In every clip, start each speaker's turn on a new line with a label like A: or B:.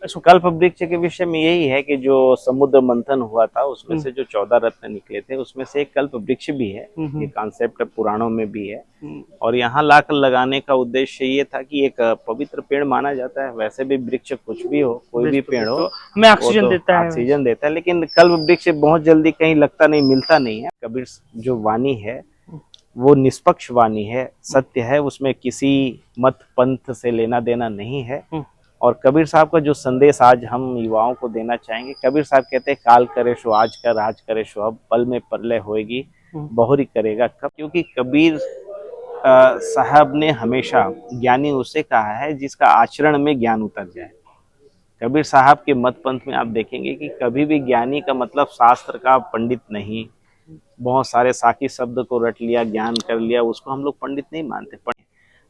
A: कल्प वृक्ष के विषय में यही है कि जो समुद्र मंथन हुआ था उसमें से जो 14 रत्न निकले थे उसमें से एक कल्प वृक्ष भी है। ये कॉन्सेप्ट पुराणों में भी है और यहाँ लाकर लगाने का उद्देश्य ये था कि एक पवित्र पेड़ माना जाता है। वैसे भी वृक्ष कुछ भी हो, कोई भी पेड़ हो,
B: तो हमें ऑक्सीजन
A: तो
B: देता है।
A: ऑक्सीजन देता है, लेकिन कल्प वृक्ष बहुत जल्दी कहीं लगता नहीं, मिलता नहीं है। कबीर जो वाणी है वो निष्पक्ष वाणी है, सत्य है, उसमें किसी मत पंथ से लेना देना नहीं है। और कबीर साहब का जो संदेश आज हम युवाओं को देना चाहेंगे, कबीर साहब कहते हैं काल करे सो आज कर, आज करे सो अब, पल में प्रलय होएगी बहुरी करेगा कब। क्योंकि कबीर साहब ने हमेशा ज्ञानी उसे कहा है जिसका आचरण में ज्ञान उतर जाए। कबीर साहब के मत पंथ में आप देखेंगे कि कभी भी ज्ञानी का मतलब शास्त्र का पंडित नहीं, बहुत सारे साकी शब्द को रट लिया, ज्ञान कर लिया, उसको हम लोग पंडित नहीं मानते।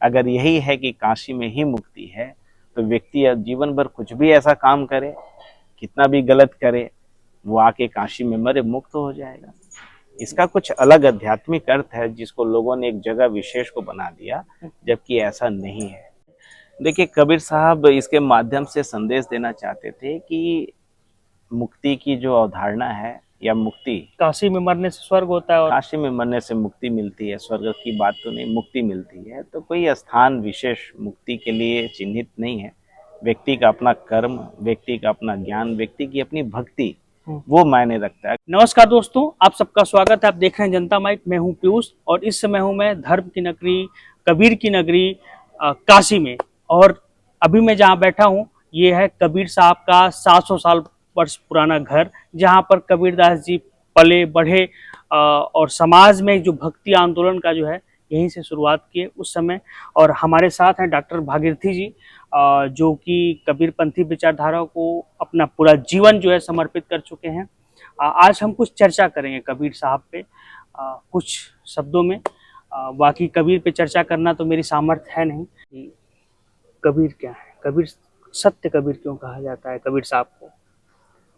A: अगर यही है कि काशी में ही मुक्ति है तो व्यक्ति जीवन भर कुछ भी ऐसा काम करे, कितना भी गलत करे, वो आके काशी में मरे मुक्त हो जाएगा। इसका कुछ अलग आध्यात्मिक अर्थ है जिसको लोगों ने एक जगह विशेष को बना दिया, जबकि ऐसा नहीं है। देखिए, कबीर साहब इसके माध्यम से संदेश देना चाहते थे कि मुक्ति की जो अवधारणा है या मुक्ति,
B: काशी में मरने से स्वर्ग होता है और
A: काशी में मरने से मुक्ति मिलती है, स्वर्ग की बात तो नहीं, मुक्ति मिलती है। तो कोई स्थान विशेष मुक्ति के लिए चिन्हित नहीं है। व्यक्ति का अपना कर्म, व्यक्ति का अपना ज्ञान, व्यक्ति की अपनी भक्ति, वो मायने रखता है।
B: नमस्कार दोस्तों, आप सबका स्वागत है। आप देख रहे हैं जनता माइक। मैं हूं पीयूष और इस समय हूं मैं धर्म की नगरी, कबीर की नगरी काशी में। और अभी मैं जहां बैठा हूं ये है कबीर साहब का 700 साल वर्ष पुराना घर, जहां पर कबीरदास जी पले बढ़े और समाज में जो भक्ति आंदोलन का जो है यहीं से शुरुआत किए उस समय। और हमारे साथ हैं डॉक्टर भागीरथी जी, जो कि कबीरपंथी विचारधारा को अपना पूरा जीवन जो है समर्पित कर चुके हैं। आज हम कुछ चर्चा करेंगे कबीर साहब पे कुछ शब्दों में। बाकी कबीर पे चर्चा करना तो मेरी सामर्थ्य है नहीं। कबीर क्या है, कबीर सत्य कबीर क्यों कहा जाता है कबीर साहब को?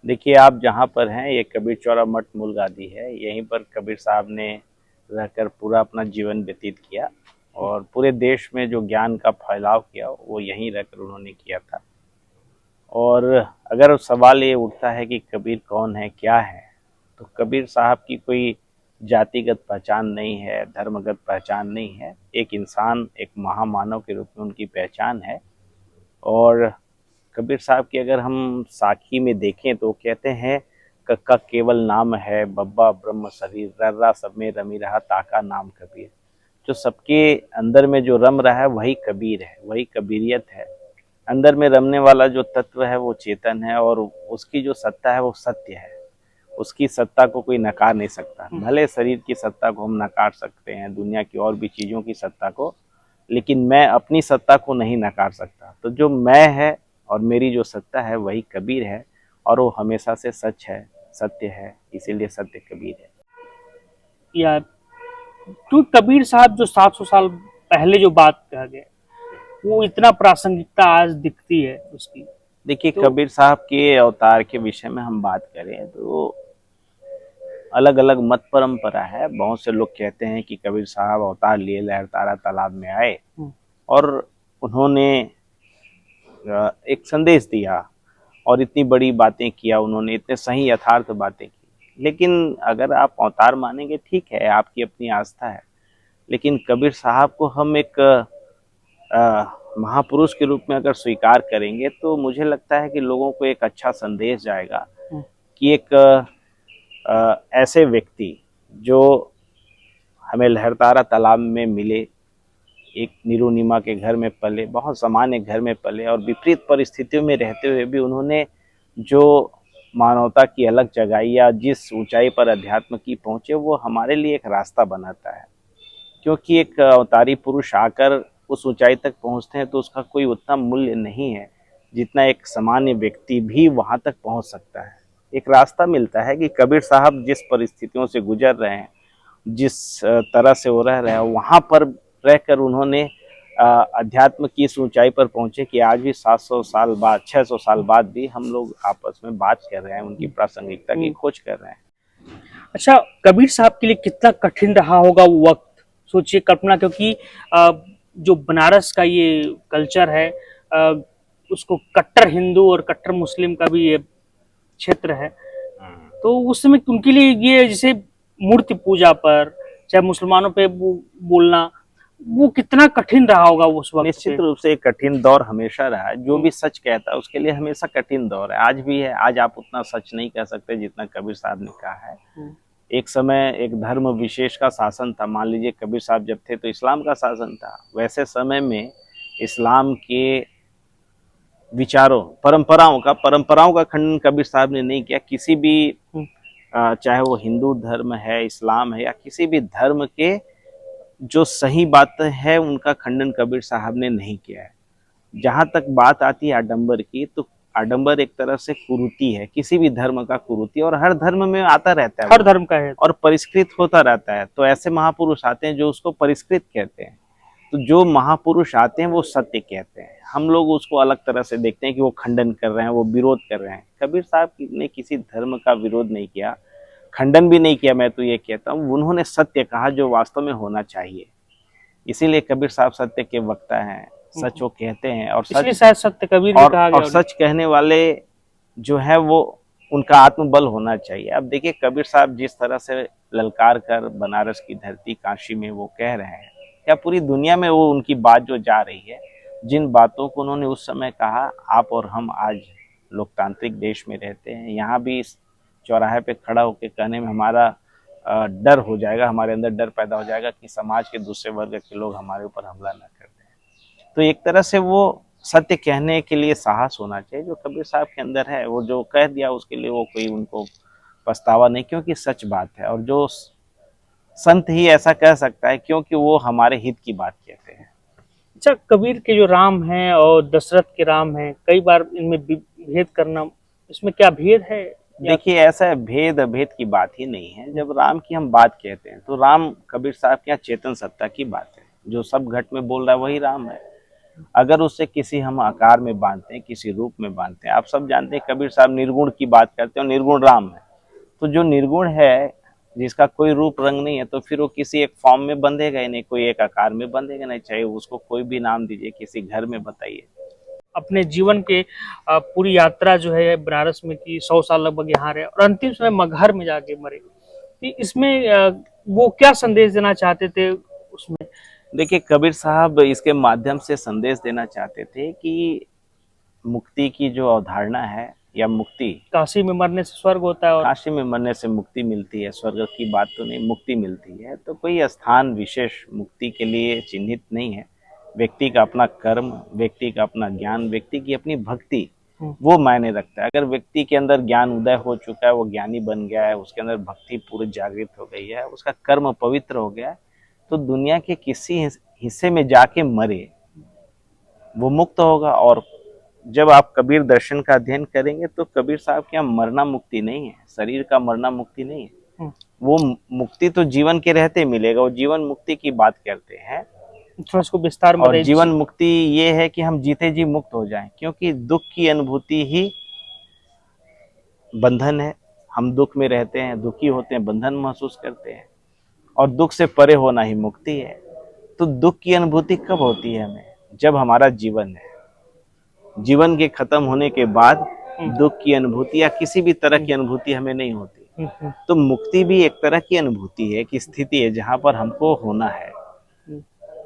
A: देखिए, आप जहाँ पर हैं ये कबीर चौरा मठ मूलगादी है। यहीं पर कबीर साहब ने रहकर पूरा अपना जीवन व्यतीत किया और पूरे देश में जो ज्ञान का फैलाव किया वो यहीं रहकर उन्होंने किया था। और अगर सवाल ये उठता है कि कबीर कौन है, क्या है, तो कबीर साहब की कोई जातिगत पहचान नहीं है, धर्मगत पहचान नहीं है। एक इंसान, एक महामानव के रूप में उनकी पहचान है। और कबीर साहब की अगर हम साखी में देखें तो कहते हैं कक्का केवल नाम है, बब्बा ब्रह्म शरीर, रर्रा सब में रमी रहा ताका नाम कबीर। जो सबके अंदर में जो रम रहा है वही कबीर है, वही कबीरियत है। अंदर में रमने वाला जो तत्व है वो चेतन है और उसकी जो सत्ता है वो सत्य है। उसकी सत्ता को कोई नकार नहीं सकता। भले शरीर की सत्ता को हम नकार सकते हैं, दुनिया की और भी चीज़ों की सत्ता को, लेकिन मैं अपनी सत्ता को नहीं नकार सकता। तो जो मैं है और मेरी जो सत्ता है वही कबीर है और वो हमेशा से सच है, सत्य है, इसीलिए सत्य कबीर है।
B: या तो कबीर साहब जो 700 साल पहले जो बात कहा गया वो इतना प्रासंगिकता आज दिखती है उसकी।
A: देखिए, कबीर साहब के अवतार के विषय में हम बात करें तो अलग अलग मत परंपरा है। बहुत से लोग कहते हैं कि कबीर साहब अवतार लिए लहरतारा तालाब में आए और उन्होंने एक संदेश दिया और इतनी बड़ी बातें किया, उन्होंने इतने सही यथार्थ बातें की। लेकिन अगर आप अवतार मानेंगे ठीक है, आपकी अपनी आस्था है, लेकिन कबीर साहब को हम एक महापुरुष के रूप में अगर स्वीकार करेंगे तो मुझे लगता है कि लोगों को एक अच्छा संदेश जाएगा कि एक ऐसे व्यक्ति जो हमें लहरतारा तालाब में मिले, एक निरुनिमा के घर में पले, बहुत सामान्य घर में पले और विपरीत परिस्थितियों में रहते हुए भी उन्होंने जो मानवता की अलग जगाई या जिस ऊंचाई पर अध्यात्म की पहुँचे, वो हमारे लिए एक रास्ता बनाता है। क्योंकि एक अवतारी पुरुष आकर उस ऊंचाई तक पहुँचते हैं तो उसका कोई उतना मूल्य नहीं है जितना एक सामान्य व्यक्ति भी वहाँ तक पहुँच सकता है। एक रास्ता मिलता है कि कबीर साहब जिस परिस्थितियों से गुजर रहे हैं, जिस तरह से वो रह रहे हैं, वहाँ पर रहकर उन्होंने अध्यात्म की इस ऊंचाई पर पहुँचे कि आज भी 700 साल बाद, 600 साल बाद भी हम लोग आपस में बात कर रहे हैं, उनकी प्रासंगिकता की खोज कर रहे हैं।
B: अच्छा, कबीर साहब के लिए कितना कठिन रहा होगा वो वक्त, सोचिए, कल्पना। क्योंकि जो बनारस का ये कल्चर है उसको कट्टर हिंदू और कट्टर मुस्लिम का भी ये क्षेत्र है। तो उस समय उनके लिए ये जैसे मूर्ति पूजा पर चाहे मुसलमानों पे बोलना वो कितना कठिन रहा होगा उस वक्त
A: निश्चित
B: पे।
A: रूप से एक कठिन दौर हमेशा रहा है। जो भी सच कहता है उसके लिए हमेशा कठिन दौर है, आज भी है। आज आप उतना सच नहीं कह सकते जितना कबीर साहब ने कहा है। एक समय एक धर्म विशेष का शासन था। मान लीजिए कबीर साहब जब थे तो इस्लाम का शासन था। वैसे समय में इस्लाम के विचारों परंपराओं का खंडन कबीर साहब ने नहीं किया। किसी भी चाहे वो हिंदू धर्म है, इस्लाम है, या किसी भी धर्म के जो सही बात है उनका खंडन कबीर साहब ने नहीं किया है। जहां तक बात आती है आडंबर की, तो आडंबर एक तरह से कुरीति है, किसी भी धर्म का कुरीति, और हर धर्म में आता रहता है,
B: हर धर्म का है
A: और परिष्कृत होता रहता है। तो ऐसे महापुरुष आते हैं जो उसको परिष्कृत कहते हैं। तो जो महापुरुष आते हैं वो सत्य कहते हैं। हम लोग उसको अलग तरह से देखते हैं कि वो खंडन कर रहे हैं, वो विरोध कर रहे हैं। कबीर साहब ने किसी धर्म का विरोध नहीं किया, खंडन भी नहीं किया। मैं तो ये कहता हूँ उन्होंने सत्य कहा जो वास्तव में होना चाहिए। इसीलिए कबीर साहब सत्य के वक्ता हैं, सच वो कहते हैं। और
B: इसलिए शायद सत्य कबीर भी कहा गया।
A: और सच कहने वाले जो है वो उनका आत्मबल होना चाहिए। अब देखिए कबीर साहब जिस तरह से ललकार कर बनारस की धरती काशी में वो कह रहे हैं, क्या पूरी दुनिया में वो उनकी बात जो जा रही है, जिन बातों को उन्होंने उस समय कहा, आप और हम आज लोकतांत्रिक देश में रहते हैं, यहाँ भी इस चौराहे पे खड़ा होकर कहने में हमारा डर हो जाएगा, हमारे अंदर डर पैदा हो जाएगा कि समाज के दूसरे वर्ग के लोग हमारे ऊपर हमला न कर दें। तो एक तरह से वो सत्य कहने के लिए साहस होना चाहिए जो कबीर साहब के अंदर है। वो जो कह दिया उसके लिए वो कोई उनको पछतावा नहीं, क्योंकि सच बात है। और जो संत ही ऐसा कह सकता है क्योंकि वो हमारे हित की बात कहते हैं।
B: अच्छा, कबीर के जो राम हैं और दशरथ के राम हैं, कई बार इनमें भेद करना, इसमें क्या भेद है?
A: देखिए ऐसा है, भेद अभेद की बात ही नहीं है। जब राम की हम बात कहते हैं तो राम कबीर साहब के यहाँ चेतन सत्ता की बात है। जो सब घट में बोल रहा है वही राम है। अगर उससे किसी हम आकार में बांधते हैं, किसी रूप में बांधते हैं, आप सब जानते हैं कबीर साहब निर्गुण की बात करते हैं और निर्गुण राम है। तो जो निर्गुण है, जिसका कोई रूप रंग नहीं है, तो फिर वो किसी एक फॉर्म में बंधेगा ही नहीं, कोई एक आकार में बंधेगा नहीं, चाहे उसको कोई भी नाम दीजिए, किसी घर में बताइए।
B: अपने जीवन के पूरी यात्रा जो है बनारस में की, 100 साल लगभग यहाँ रहे और अंतिम समय मगहर में जाके मरे। तो इसमें वो क्या संदेश देना चाहते थे उसमें?
A: देखिए कबीर साहब इसके माध्यम से संदेश देना चाहते थे कि मुक्ति की जो अवधारणा है, या मुक्ति,
B: काशी में मरने से स्वर्ग होता है और
A: काशी में मरने से मुक्ति मिलती है, स्वर्ग की बात तो नहीं, मुक्ति मिलती है। तो कोई स्थान विशेष मुक्ति के लिए चिन्हित नहीं है। व्यक्ति का अपना कर्म, व्यक्ति का अपना ज्ञान, व्यक्ति की अपनी भक्ति, वो मायने रखता है। अगर व्यक्ति के अंदर ज्ञान उदय हो चुका है, वो ज्ञानी बन गया है, उसके अंदर भक्ति पूरी जागृत हो गई है, उसका कर्म पवित्र हो गया है, तो दुनिया के किसी हिस्से में जाके मरे वो मुक्त होगा। और जब आप कबीर दर्शन का अध्ययन करेंगे तो कबीर साहब के यहाँ मरना मुक्ति नहीं है, शरीर का मरना मुक्ति नहीं है। वो मुक्ति तो जीवन के रहते मिलेगा, वो जीवन मुक्ति की बात करते हैं।
B: उसको विस्तार में,
A: और जीवन मुक्ति ये है कि हम जीते जी मुक्त हो जाएं, क्योंकि दुख की अनुभूति ही बंधन है। हम दुख में रहते हैं, दुखी होते हैं, बंधन महसूस करते हैं, और दुख से परे होना ही मुक्ति है। तो दुख की अनुभूति कब होती है हमें? जब हमारा जीवन है, जीवन के खत्म होने के बाद दुख की अनुभूति या किसी भी तरह की अनुभूति हमें नहीं होती। तो मुक्ति भी एक तरह की अनुभूति है, कि स्थिति है जहां पर हमको होना है,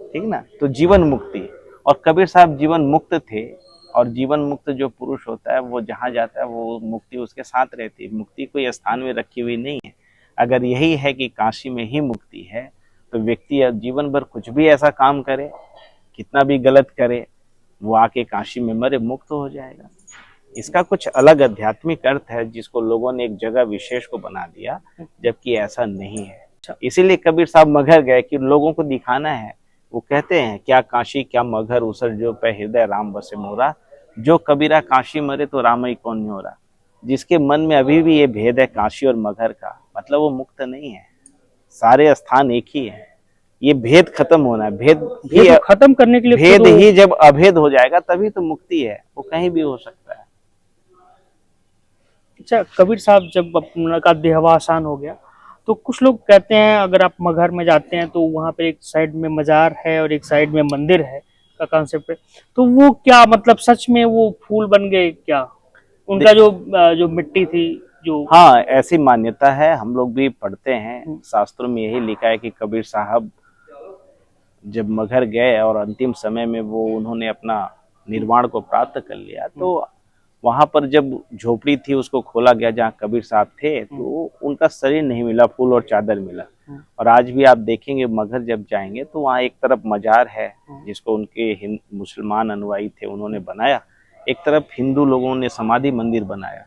A: ठीक ना। तो जीवन मुक्ति, और कबीर साहब जीवन मुक्त थे। और जीवन मुक्त जो पुरुष होता है वो जहां जाता है वो मुक्ति उसके साथ रहती है। मुक्ति कोई स्थान में रखी हुई नहीं है। अगर यही है कि काशी में ही मुक्ति है, तो व्यक्ति जीवन भर कुछ भी ऐसा काम करे, कितना भी गलत करे, वो आके काशी में मरे, मुक्त हो जाएगा। इसका कुछ अलग आध्यात्मिक अर्थ है जिसको लोगों ने एक जगह विशेष को बना दिया, जबकि ऐसा नहीं है। इसीलिए कबीर साहब मगहर गए कि लोगों को दिखाना है। वो कहते हैं, क्या काशी क्या मगहर उसर जो पे हृदय राम बसे मोरा, जो कबीरा काशी मरे तो राम ही कौन नहीं हो रहा। जिसके मन में अभी भी ये भेद है काशी और मगहर का, मतलब वो मुक्त नहीं है। सारे स्थान एक ही है। ये भेद खत्म होना है। भेद
B: तो खत्म करने के लिए
A: भेद ही जब अभेद हो जाएगा तभी तो मुक्ति है। वो कहीं भी हो सकता है।
B: अच्छा, कबीर साहब जब उनका देहावसान हो गया तो कुछ लोग कहते हैं अगर आप मगहर में जाते हैं तो वहाँ पे एक साइड में मजार है और एक साइड में मंदिर है, का कॉन्सेप्ट है, तो वो क्या मतलब सच में वो फूल बन गए क्या? उनका जो मिट्टी थी जो।
A: हाँ, ऐसी मान्यता है, हम लोग भी पढ़ते हैं,
B: हम्म,
A: शास्त्रों में यही लिखा है कि कबीर साहब जब मगहर गए और अंतिम समय में वो उन्होंने अपना निर्वाण को प्राप्त कर लिया, तो वहां पर जब झोपड़ी थी उसको खोला गया जहाँ कबीर साहब थे, तो उनका शरीर नहीं मिला, फूल और चादर मिला। और आज भी आप देखेंगे मगहर जब जाएंगे तो वहाँ एक तरफ मजार है जिसको उनके मुसलमान अनुयायी थे उन्होंने बनाया, एक तरफ हिंदू लोगों ने समाधि मंदिर बनाया।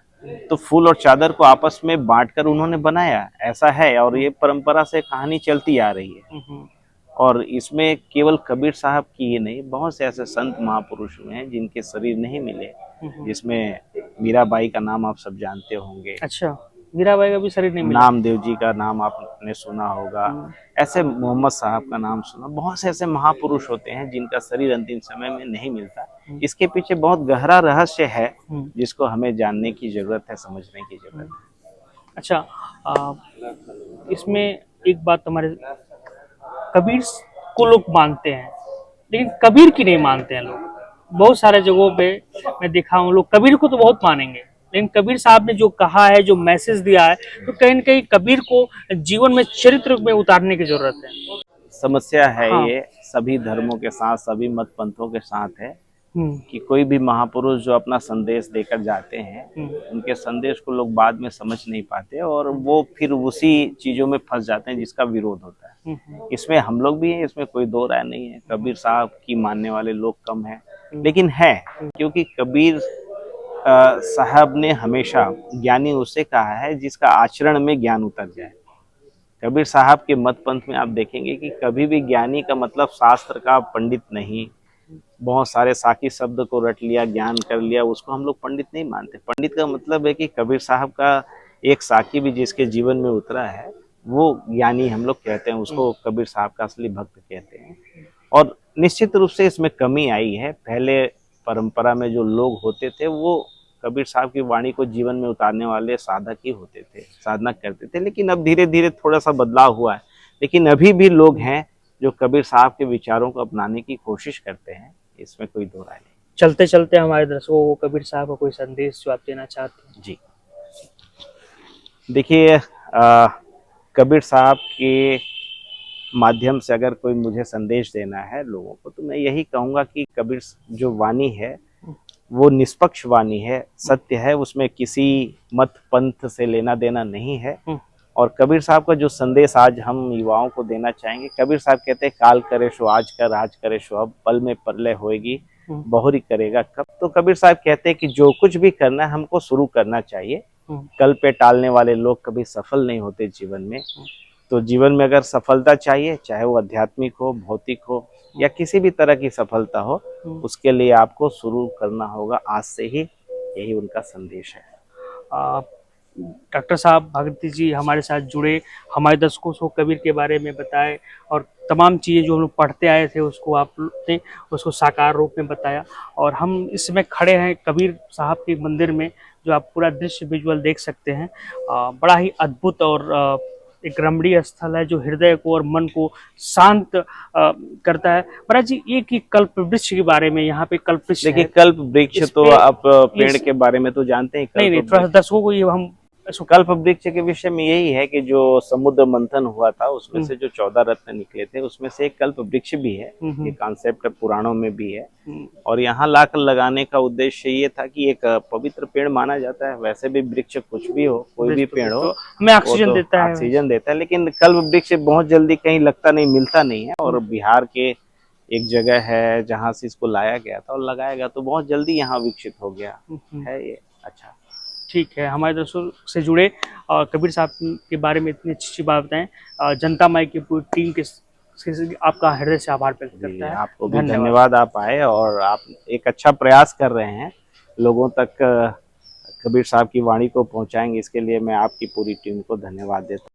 A: तो फूल और चादर को आपस में बांटकर उन्होंने बनाया, ऐसा है। और ये परंपरा से कहानी चलती आ रही है। और इसमें केवल कबीर साहब की ही नहीं, बहुत से ऐसे संत महापुरुष हुए हैं जिनके शरीर नहीं मिले, जिसमें मीराबाई का नाम आप सब जानते होंगे।
B: अच्छा, मीराबाई का भी शरीर नहीं मिला।
A: नामदेव जी का नाम आपने सुना होगा, ऐसे मोहम्मद साहब का नाम सुना। बहुत से ऐसे महापुरुष होते हैं जिनका शरीर अंतिम समय में नहीं मिलता। इसके पीछे बहुत गहरा रहस्य है जिसको हमें जानने की जरूरत है, समझने की जरूरत है।
B: अच्छा, इसमें एक बात हमारे कबीर को लोग मानते हैं, लेकिन कबीर की नहीं मानते हैं लोग। बहुत सारे जगहों पे मैं देखा हूँ, लोग कबीर को तो बहुत मानेंगे, लेकिन कबीर साहब ने जो कहा है, जो मैसेज दिया है, तो कहीं न कहीं कबीर को जीवन में चरित्र में उतारने की जरूरत है।
A: समस्या है
B: हाँ।
A: ये सभी धर्मों के साथ, सभी मत पंथों के साथ है
B: हम्म,
A: कि कोई भी महापुरुष जो अपना संदेश देकर जाते हैं, उनके संदेश को लोग बाद में समझ नहीं पाते और वो फिर उसी चीजों में फंस जाते हैं जिसका विरोध होता है। इसमें हम लोग भी हैं, इसमें कोई दो राय नहीं है। कबीर साहब की मानने वाले लोग कम हैं, लेकिन है, क्योंकि कबीर साहब ने हमेशा ज्ञानी उसे कहा है जिसका आचरण में ज्ञान उतर जाए। कबीर साहब के मत पंथ में आप देखेंगे कि कभी भी ज्ञानी का मतलब शास्त्र का पंडित नहीं, बहुत सारे साकी शब्द को रट लिया, ज्ञान कर लिया, उसको हम लोग पंडित नहीं मानते। पंडित का मतलब है कि कबीर साहब का एक साकी भी जिसके जीवन में उतरा है वो ज्ञानी हम लोग कहते हैं, उसको कबीर साहब का असली भक्त कहते हैं। और निश्चित रूप से इसमें कमी आई है। पहले परंपरा में जो लोग होते थे वो कबीर साहब की वाणी को जीवन में उतारने वाले साधक ही होते थे, साधना करते थे। लेकिन अब धीरे धीरे थोड़ा सा बदलाव हुआ है, लेकिन अभी भी लोग हैं जो कबीर साहब के विचारों को अपनाने की कोशिश करते हैं, इसमें कोई दो राय नहीं।
B: चलते चलते हमारे दर्शकों को कबीर साहब का कोई संदेश जो आप देना चाहते हैं?
A: जी, देखिए, कबीर साहब के माध्यम से अगर कोई मुझे संदेश देना है लोगों को, तो मैं यही कहूँगा कि कबीर जो वाणी है वो निष्पक्ष वाणी है, सत्य है, उसमें किसी मत पंथ से लेना देना नहीं है। और कबीर साहब का जो संदेश आज हम युवाओं को देना चाहेंगे, कबीर साहब कहते हैं काल करे सो आज कर, आज करे सो अब, पल में प्रलय होएगी, बहुरी करेगा कब। तो कबीर साहब कहते हैं कि जो कुछ भी करना है हमको शुरू करना चाहिए। कल पे टालने वाले लोग कभी सफल नहीं होते जीवन में। तो जीवन में अगर सफलता चाहिए, चाहे वो आध्यात्मिक हो, भौतिक हो, या किसी भी तरह की सफलता हो, उसके लिए आपको शुरू करना होगा आज से ही, यही उनका संदेश है।
B: डॉक्टर साहब भागवती जी हमारे साथ जुड़े, हमारे दर्शकों को कबीर के बारे में बताए, और तमाम चीज़ें जो हम लोग पढ़ते आए थे उसको आपने उसको साकार रूप में बताया। और हम इस समय खड़े हैं कबीर साहब के मंदिर में, जो आप पूरा दृश्य विजुअल देख सकते हैं। बड़ा ही अद्भुत और एक रमणीय स्थल है जो हृदय को और मन को शांत करता है। महाराज जी, एक ही कल्प वृक्ष के बारे में, यहाँ पे कल्प वृक्ष
A: देखिए, कल्प वृक्ष तो आप पेड़ के बारे में तो जानते हैं।
B: नहीं, थोड़ा दर्शकों को ये हम
A: कल्प वृक्ष के विषय में यही है कि जो समुद्र मंथन हुआ था उसमें से जो 14 रत्न निकले थे उसमें से एक कल्प वृक्ष भी है। ये कॉन्सेप्ट पुराणों में भी है। और यहाँ लाकर लगाने का उद्देश्य ये था कि एक पवित्र पेड़ माना जाता है। वैसे भी वृक्ष कुछ भी हो, कोई भी पेड़ हो,
B: हमें ऑक्सीजन देता है,
A: ऑक्सीजन देता है। लेकिन कल्प वृक्ष बहुत जल्दी कहीं लगता नहीं, मिलता नहीं है। और बिहार के एक जगह है जहाँ से इसको लाया गया था और लगाया गया, तो बहुत जल्दी यहाँ विकसित हो गया है ये। अच्छा,
B: ठीक है, हमारे दोस्तों से जुड़े और कबीर साहब के बारे में इतनी अच्छी बात बताएं। जनता माइक की पूरी टीम के आपका हृदय से आभार व्यक्त करता है।
A: आपको भी धन्यवाद, आप आए और आप एक अच्छा प्रयास कर रहे हैं, लोगों तक कबीर साहब की वाणी को पहुंचाएंगे। इसके लिए मैं आपकी पूरी टीम को धन्यवाद देता हूँ।